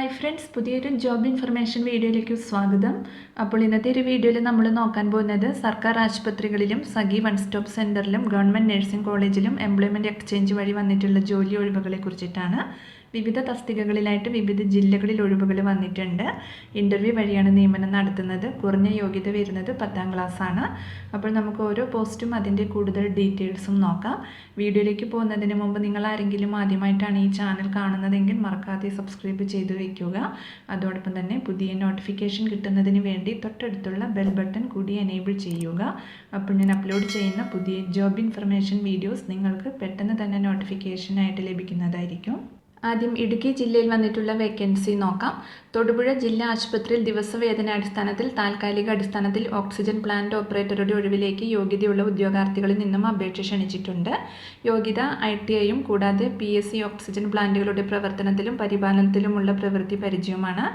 Hi friends, പുതിയൊരു job information വീഡിയോയിലേക്ക് സ്വാഗതം. അപ്പോൾ ഇന്നത്തെ ഒരു വീഡിയോയിൽ നമ്മൾ നോക്കാൻ പോകുന്നത് സർക്കാർ ആശുപത്രികളിലും സഖി വൺ സ്റ്റോപ്പ് സെൻറ്ററിലും ഗവൺമെൻറ് നഴ്സിംഗ് കോളേജിലും എംപ്ലോയ്മെൻറ്റ് എക്സ്ചേഞ്ച് വഴി വന്നിട്ടുള്ള ജോലി ഒഴിവുകളെ കുറിച്ചിട്ടാണ്. വിവിധ തസ്തികകളിലായിട്ട് വിവിധ ജില്ലകളിൽ ഒഴിവുകൾ വന്നിട്ടുണ്ട്. ഇൻ്റർവ്യൂ വഴിയാണ് നിയമനം നടത്തുന്നത്. കുറഞ്ഞ യോഗ്യത വരുന്നത് 10ാം ക്ലാസ്സാണ്. അപ്പോൾ നമുക്ക് ഓരോ പോസ്റ്റും അതിൻ്റെ കൂടുതൽ ഡീറ്റെയിൽസും നോക്കാം. വീഡിയോയിലേക്ക് പോകുന്നതിന് മുമ്പ് നിങ്ങൾ ആരെങ്കിലും ആദ്യമായിട്ടാണ് ഈ ചാനൽ കാണുന്നതെങ്കിൽ മറക്കാതെ സബ്സ്ക്രൈബ് ചെയ്ത് വയ്ക്കുക. അതോടൊപ്പം തന്നെ പുതിയ നോട്ടിഫിക്കേഷൻ കിട്ടുന്നതിന് വേണ്ടി തൊട്ടടുത്തുള്ള ബെൽ ബട്ടൺ കൂടി എനേബിൾ ചെയ്യുക. അപ്പോൾ ഞാൻ അപ്ലോഡ് ചെയ്യുന്ന പുതിയ ജോബ് ഇൻഫർമേഷൻ വീഡിയോസ് നിങ്ങൾക്ക് പെട്ടെന്ന് തന്നെ നോട്ടിഫിക്കേഷനായിട്ട് ലഭിക്കുന്നതായിരിക്കും. ആദ്യം ഇടുക്കി ജില്ലയിൽ വന്നിട്ടുള്ള വേക്കൻസി നോക്കാം. തൊടുപുഴ ജില്ലാ ആശുപത്രിയിൽ ദിവസവേതനാടിസ്ഥാനത്തിൽ താൽക്കാലിക അടിസ്ഥാനത്തിൽ ഓക്സിജൻ പ്ലാന്റ് ഓപ്പറേറ്ററുടെ ഒഴിവിലേക്ക് യോഗ്യതയുള്ള ഉദ്യോഗാർത്ഥികളിൽ നിന്നും അപേക്ഷ ക്ഷണിച്ചിട്ടുണ്ട്. യോഗ്യത ITIയും കൂടാതെ PSC ഓക്സിജൻ പ്ലാന്റുകളുടെ പ്രവർത്തനത്തിലും പരിപാലനത്തിലുമുള്ള പ്രവൃത്തി പരിചയവുമാണ്.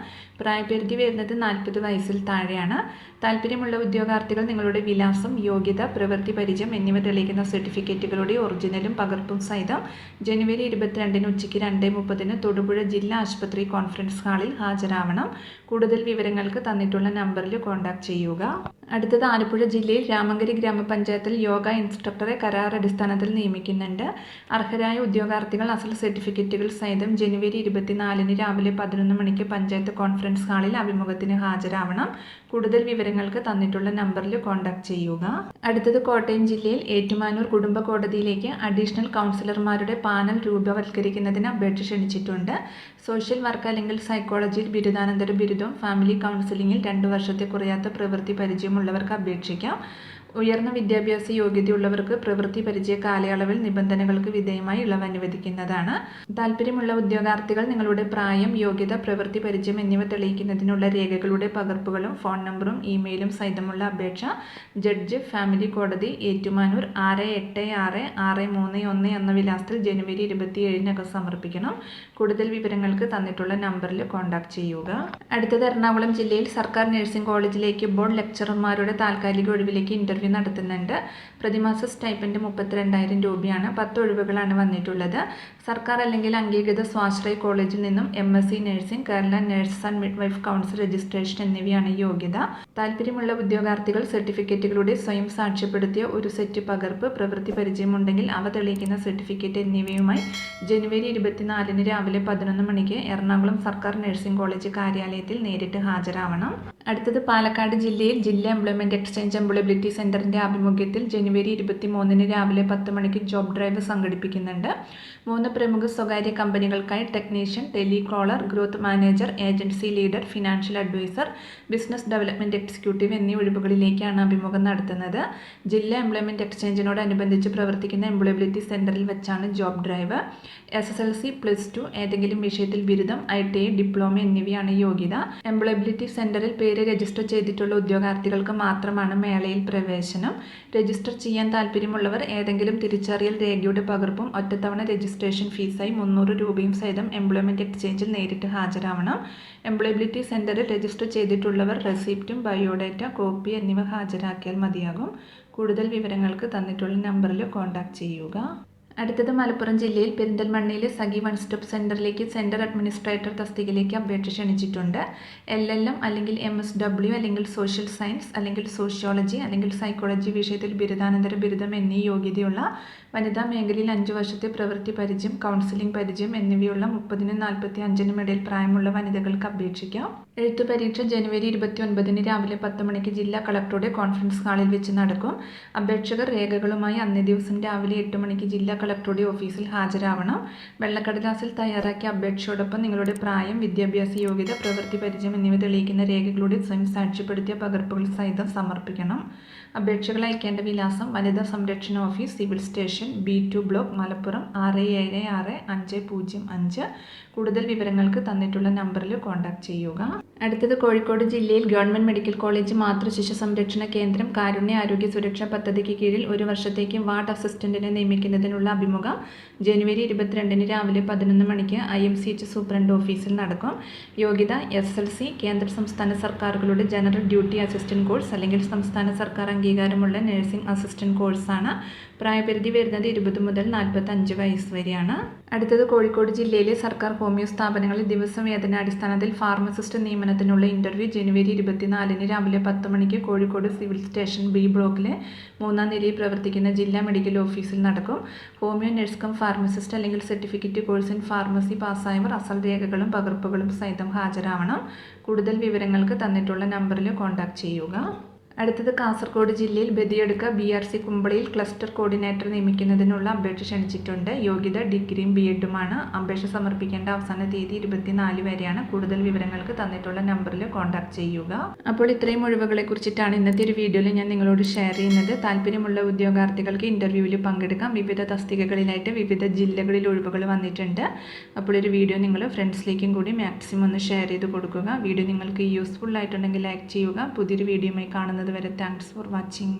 പ്രായപരിധി വരുന്നത് 40 വയസ്സിൽ താഴെയാണ്. താല്പര്യമുള്ള ഉദ്യോഗാർത്ഥികൾ നിങ്ങളുടെ വിലാസം, യോഗ്യത, പ്രവൃത്തി പരിചയം എന്നിവ തെളിയിക്കുന്ന സർട്ടിഫിക്കറ്റുകളുടെ ഒറിജിനലും പകർപ്പും സഹിതം ജനുവരി 22 ഉച്ചയ്ക്ക് 2:30 തൊടുപുഴ ജില്ലാ ആശുപത്രി കോൺഫറൻസ് ഹാളിൽ ഹാജരാവണം. കൂടുതൽ വിവരങ്ങൾക്ക് തന്നിട്ടുള്ള നമ്പറിൽ കോൺടാക്ട് ചെയ്യുക. അടുത്തത് ആലപ്പുഴ ജില്ലയിൽ രാമങ്കരി ഗ്രാമപഞ്ചായത്തിൽ യോഗ ഇൻസ്ട്രക്ടറെ കരാർ അടിസ്ഥാനത്തിൽ നിയമിക്കുന്നുണ്ട്. അർഹരായ ഉദ്യോഗാർത്ഥികൾ അസൽ സർട്ടിഫിക്കറ്റുകൾ സഹിതം ജനുവരി 24 രാവിലെ 11 മണിക്ക് പഞ്ചായത്ത് കോൺഫറൻസ് ഹാളിൽ അഭിമുഖത്തിന് ഹാജരാവണം. കൂടുതൽ വിവരങ്ങൾക്ക് തന്നിട്ടുള്ള നമ്പറിൽ കോൺടാക്ട് ചെയ്യുക. അടുത്തത് കോട്ടയം ജില്ലയിൽ ഏറ്റുമാനൂർ കുടുംബ കോടതിയിലേക്ക് അഡീഷണൽ കൗൺസിലർമാരുടെ പാനൽ രൂപവത്കരിക്കുന്നതിന് അപേക്ഷ ക്ഷണിച്ചിട്ടുണ്ട്. സോഷ്യൽ വർക്ക് അല്ലെങ്കിൽ സൈക്കോളജിയിൽ ബിരുദാനന്തര ബിരുദവും ഫാമിലി കൗൺസിലിംഗിൽ 2 വർഷത്തെ കുറയാത്ത പ്രവൃത്തി പരിചയമുള്ളവർക്ക് അപേക്ഷിക്കാം. ഉയർന്ന വിദ്യാഭ്യാസ യോഗ്യതയുള്ളവർക്ക് പ്രവൃത്തി പരിചയ കാലയളവിൽ നിബന്ധനകൾക്ക് വിധേയമായി ഇളവ് അനുവദിക്കുന്നതാണ്. താല്പര്യമുള്ള ഉദ്യോഗാർത്ഥികൾ നിങ്ങളുടെ പ്രായം, യോഗ്യത, പ്രവൃത്തി പരിചയം എന്നിവ തെളിയിക്കുന്നതിനുള്ള രേഖകളുടെ പകർപ്പുകളും ഫോൺ നമ്പറും ഇമെയിലും സഹിതമുള്ള അപേക്ഷ ജഡ്ജ് ഫാമിലി കോടതി ഏറ്റുമാനൂർ 686-631 എന്ന വിലാസത്തിൽ ജനുവരി 27 സമർപ്പിക്കണം. കൂടുതൽ വിവരങ്ങൾക്ക് തന്നിട്ടുള്ള നമ്പറിൽ കോൺടാക്ട് ചെയ്യുക. അടുത്തത് എറണാകുളം ജില്ലയിൽ സർക്കാർ നഴ്സിംഗ് കോളേജിലേക്ക് ബോർഡ് ലെക്ചറർമാരുടെ താൽക്കാലിക ഒഴിവിലേക്ക് ഇൻ്റർവ്യൂ നടത്തുന്നുണ്ട്. പ്രതിമാസ സ്റ്റൈപ്പൻഡ് 32,000 രൂപയാണ്. 10 ഒഴിവുകളാണ് വന്നിട്ടുള്ളത്. സർക്കാർ അല്ലെങ്കിൽ അംഗീകൃത സ്വാശ്രയ കോളേജിൽ നിന്നും MSc nursing, Kerala nurses and midwife council registration എന്നിവയാണ് യോഗ്യത. താല്പര്യമുള്ള ഉദ്യോഗാർത്ഥികൾ സർട്ടിഫിക്കറ്റുകളുടെ സ്വയം സാക്ഷ്യപ്പെടുത്തിയ ഒരു സെറ്റ് പകർപ്പ്, പ്രവൃത്തി പരിചയമുണ്ടെങ്കിൽ അവ തെളിയിക്കുന്ന സർട്ടിഫിക്കറ്റ് എന്നിവയുമായി ജനുവരി 24 രാവിലെ 11 മണിക്ക് എറണാകുളം സർക്കാർ നഴ്സിംഗ് കോളേജ് കാര്യാലയത്തിൽ നേരിട്ട് ഹാജരാവണം. അടുത്തത് പാലക്കാട് ജില്ലയിൽ ജില്ലാ എംപ്ലോയ്മെൻറ്റ് എക്സ്ചേഞ്ച് എംപ്ലോയബിലിറ്റി സെൻറ്ററിൻ്റെ ആഭിമുഖ്യത്തിൽ ജനുവരി 23 രാവിലെ 10 മണിക്ക് ജോബ് ഡ്രൈവ് സംഘടിപ്പിക്കുന്നുണ്ട്. 3 പ്രമുഖ സ്വകാര്യ കമ്പനികൾക്കായി technician, telecaller, growth manager, agency leader, financial adviser, business development executive എന്നീ ഒഴിവുകളിലേക്കാണ് അഭിമുഖം നടത്തുന്നത്. ജില്ലാ എംപ്ലോയ്മെൻറ്റ് എക്സ്ചേഞ്ചിനോടനുബന്ധിച്ച് പ്രവർത്തിക്കുന്ന എംപ്ലോയബിലിറ്റി സെൻറ്ററിൽ വെച്ചാണ് ജോബ് ഡ്രൈവ്. SSLC, +2, ഏതെങ്കിലും വിഷയത്തിൽ ബിരുദം, ITI, ഡിപ്ലോമ എന്നിവയാണ് യോഗ്യത. എംപ്ലോയബിലിറ്റി സെൻറ്ററിൽ പേര് രജിസ്റ്റർ ചെയ്തിട്ടുള്ള ഉദ്യോഗാർത്ഥികൾക്ക് മാത്രമാണ് മേളയിൽ പ്രവേശനം. രജിസ്റ്റർ ചെയ്യാൻ താല്പര്യമുള്ളവർ ഏതെങ്കിലും തിരിച്ചറിയൽ രേഖയുടെ പകർപ്പും ഒറ്റത്തവണ രജിസ്ട്രേഷൻ ഫീസായി 300 രൂപയും സഹിതം എംപ്ലോയ്മെൻറ്റ് എക്സ്ചേഞ്ചിൽ നേരിട്ട് ഹാജരാവണം. എംപ്ലോയബിലിറ്റി സെൻറ്ററിൽ രജിസ്റ്റർ ചെയ്തിട്ടുള്ളവർ റെസിപ്റ്റും ബയോഡേറ്റ കോപ്പി എന്നിവ ഹാജരാക്കിയാൽ മതിയാകും. കൂടുതൽ വിവരങ്ങൾക്ക് തന്നിട്ടുള്ള നമ്പറിൽ കോൺടാക്ട് ചെയ്യുക. അടുത്തത് മലപ്പുറം ജില്ലയിൽ പെരിന്തൽമണ്ണയിലെ സഖി വൺ സ്റ്റോപ്പ് സെൻറ്ററിലേക്ക് സെൻറ്റർ അഡ്മിനിസ്ട്രേറ്റർ തസ്തികയിലേക്ക് അപേക്ഷ ക്ഷണിച്ചിട്ടുണ്ട്. LLM അല്ലെങ്കിൽ MSW അല്ലെങ്കിൽ സോഷ്യൽ സയൻസ് അല്ലെങ്കിൽ സോഷ്യോളജി അല്ലെങ്കിൽ സൈക്കോളജി വിഷയത്തിൽ ബിരുദാനന്തര ബിരുദം എന്നീ യോഗ്യതയുള്ള വനിതാ മേഖലയിൽ 5 വർഷത്തെ പ്രവൃത്തി പരിചയം, കൗൺസിലിംഗ് പരിചയം എന്നിവയുള്ള 30-നും 45-നും ഇടയിൽ പ്രായമുള്ള വനിതകൾക്ക് അപേക്ഷിക്കാം. എഴുത്തു പരീക്ഷ ജനുവരി 29 രാവിലെ 10 മണിക്ക് ജില്ലാ കളക്ടറുടെ കോൺഫറൻസ് ഹാളിൽ വെച്ച് നടക്കും. അപേക്ഷകർ രേഖകളുമായി അന്നേ ദിവസം രാവിലെ 8 മണിക്ക് ജില്ലാ കളക്ടറുടെ ഓഫീസിൽ ഹാജരാവണം. വെള്ളക്കടലാസിൽ തയ്യാറാക്കിയ അപേക്ഷയോടൊപ്പം നിങ്ങളുടെ പ്രായം, വിദ്യാഭ്യാസ യോഗ്യത, പ്രവൃത്തി പരിചയം എന്നിവ തെളിയിക്കുന്ന രേഖകളുടെ സ്വയം സാക്ഷ്യപ്പെടുത്തിയ പകർപ്പുകൾ സഹിതം സമർപ്പിക്കണം. അപേക്ഷകൾ അയക്കേണ്ട വിലാസം വനിതാ സംരക്ഷണ office, civil station, B2 block, Malappuram 676-505. കൂടുതൽ വിവരങ്ങൾക്ക് തന്നിട്ടുള്ള നമ്പറിൽ കോൺടാക്ട് ചെയ്യുക. അടുത്തത് കോഴിക്കോട് ജില്ലയിൽ ഗവൺമെൻറ് മെഡിക്കൽ കോളേജ് മാതൃശിശു സംരക്ഷണ കേന്ദ്രം കാരുണ്യ ആരോഗ്യ സുരക്ഷാ പദ്ധതിക്ക് കീഴിൽ 1 വർഷത്തേക്ക് വാർഡ് അസിസ്റ്റന്റിനെ നിയമിക്കുന്നതിനുള്ള അഭിമുഖം ജനുവരി 22 രാവിലെ 11 മണിക്ക് IMCH സൂപ്രണ്ട് ഓഫീസിൽ നടക്കും. യോഗ്യത SLC, കേന്ദ്ര സംസ്ഥാന സർക്കാരുകളുടെ ജനറൽ ഡ്യൂട്ടി അസിസ്റ്റന്റ് കോഴ്സ് അല്ലെങ്കിൽ സംസ്ഥാന സർക്കാർ അംഗീകാരമുള്ള നഴ്സിംഗ് അസിസ്റ്റന്റ് കോഴ്സാണ്. പ്രായപരിധി വരുന്നത് 20 മുതൽ 45 വയസ്സ് വരെയാണ്. അടുത്തത് കോഴിക്കോട് ജില്ലയിലെ സർക്കാർ ഹോമിയോ സ്ഥാപനങ്ങളിൽ ദിവസം വേതനാടിസ്ഥാനത്തിൽ ഫാർമസിസ്റ്റ് നിയമനത്തിനുള്ള ഇന്റർവ്യൂ ജനുവരി 24 രാവിലെ 10 മണിക്ക് കോഴിക്കോട് സിവിൽ സ്റ്റേഷൻ B ബ്ലോക്കിലെ 3-ാം നിലയിൽ പ്രവർത്തിക്കുന്ന ജില്ലാ മെഡിക്കൽ ഓഫീസിൽ നടക്കും. ഹോമിയോ നഴ്സ് കം ഫാർമസിസ്റ്റ് അല്ലെങ്കിൽ സർട്ടിഫിക്കറ്റ് കോഴ്സ് ഇൻ ഫാർമസി പാസ്സായവർ അസൽ രേഖകളും പകർപ്പുകളും സഹിതം ഹാജരാവണം. കൂടുതൽ വിവരങ്ങൾക്ക് തന്നിട്ടുള്ള നമ്പറിൽ കോൺടാക്ട് ചെയ്യുക. അടുത്തത് കാസർഗോഡ് ജില്ലയിൽ ബദിയടുക്ക BRC കുമ്പളയിൽ ക്ലസ്റ്റർ കോർഡിനേറ്റർ നിയമിക്കുന്നതിനുള്ള അപേക്ഷ ക്ഷണിച്ചിട്ടുണ്ട്. യോഗ്യത ഡിഗ്രിയും B.Edുമാണ്. അപേക്ഷ സമർപ്പിക്കേണ്ട അവസാന തീയതി 24 വരെയാണ്. കൂടുതൽ വിവരങ്ങൾക്ക് തന്നിട്ടുള്ള നമ്പറിൽ കോൺടാക്ട് ചെയ്യുക. അപ്പോൾ ഇത്രയും ഒഴിവുകളെ കുറിച്ചിട്ടാണ് ഇന്നത്തെ ഒരു വീഡിയോയിൽ ഞാൻ നിങ്ങളോട് ഷെയർ ചെയ്യുന്നത്. താല്പര്യമുള്ള ഉദ്യോഗാർത്ഥികൾക്ക് ഇൻ്റർവ്യൂവിൽ പങ്കെടുക്കാം. വിവിധ തസ്തികകളിലായിട്ട് വിവിധ ജില്ലകളിൽ ഒഴിവുകൾ വന്നിട്ടുണ്ട്. അപ്പോൾ ഒരു വീഡിയോ നിങ്ങൾ ഫ്രണ്ട്സിലേക്കും കൂടി മാക്സിമം ഒന്ന് ഷെയർ ചെയ്ത് കൊടുക്കുക. വീഡിയോ നിങ്ങൾക്ക് യൂസ്ഫുൾ ആയിട്ടുണ്ടെങ്കിൽ ലൈക്ക് ചെയ്യുക. പുതിയൊരു വീഡിയോയുമായി കാണുന്നത് വരെ താങ്ക്സ് ഫോർ വാച്ചിങ്.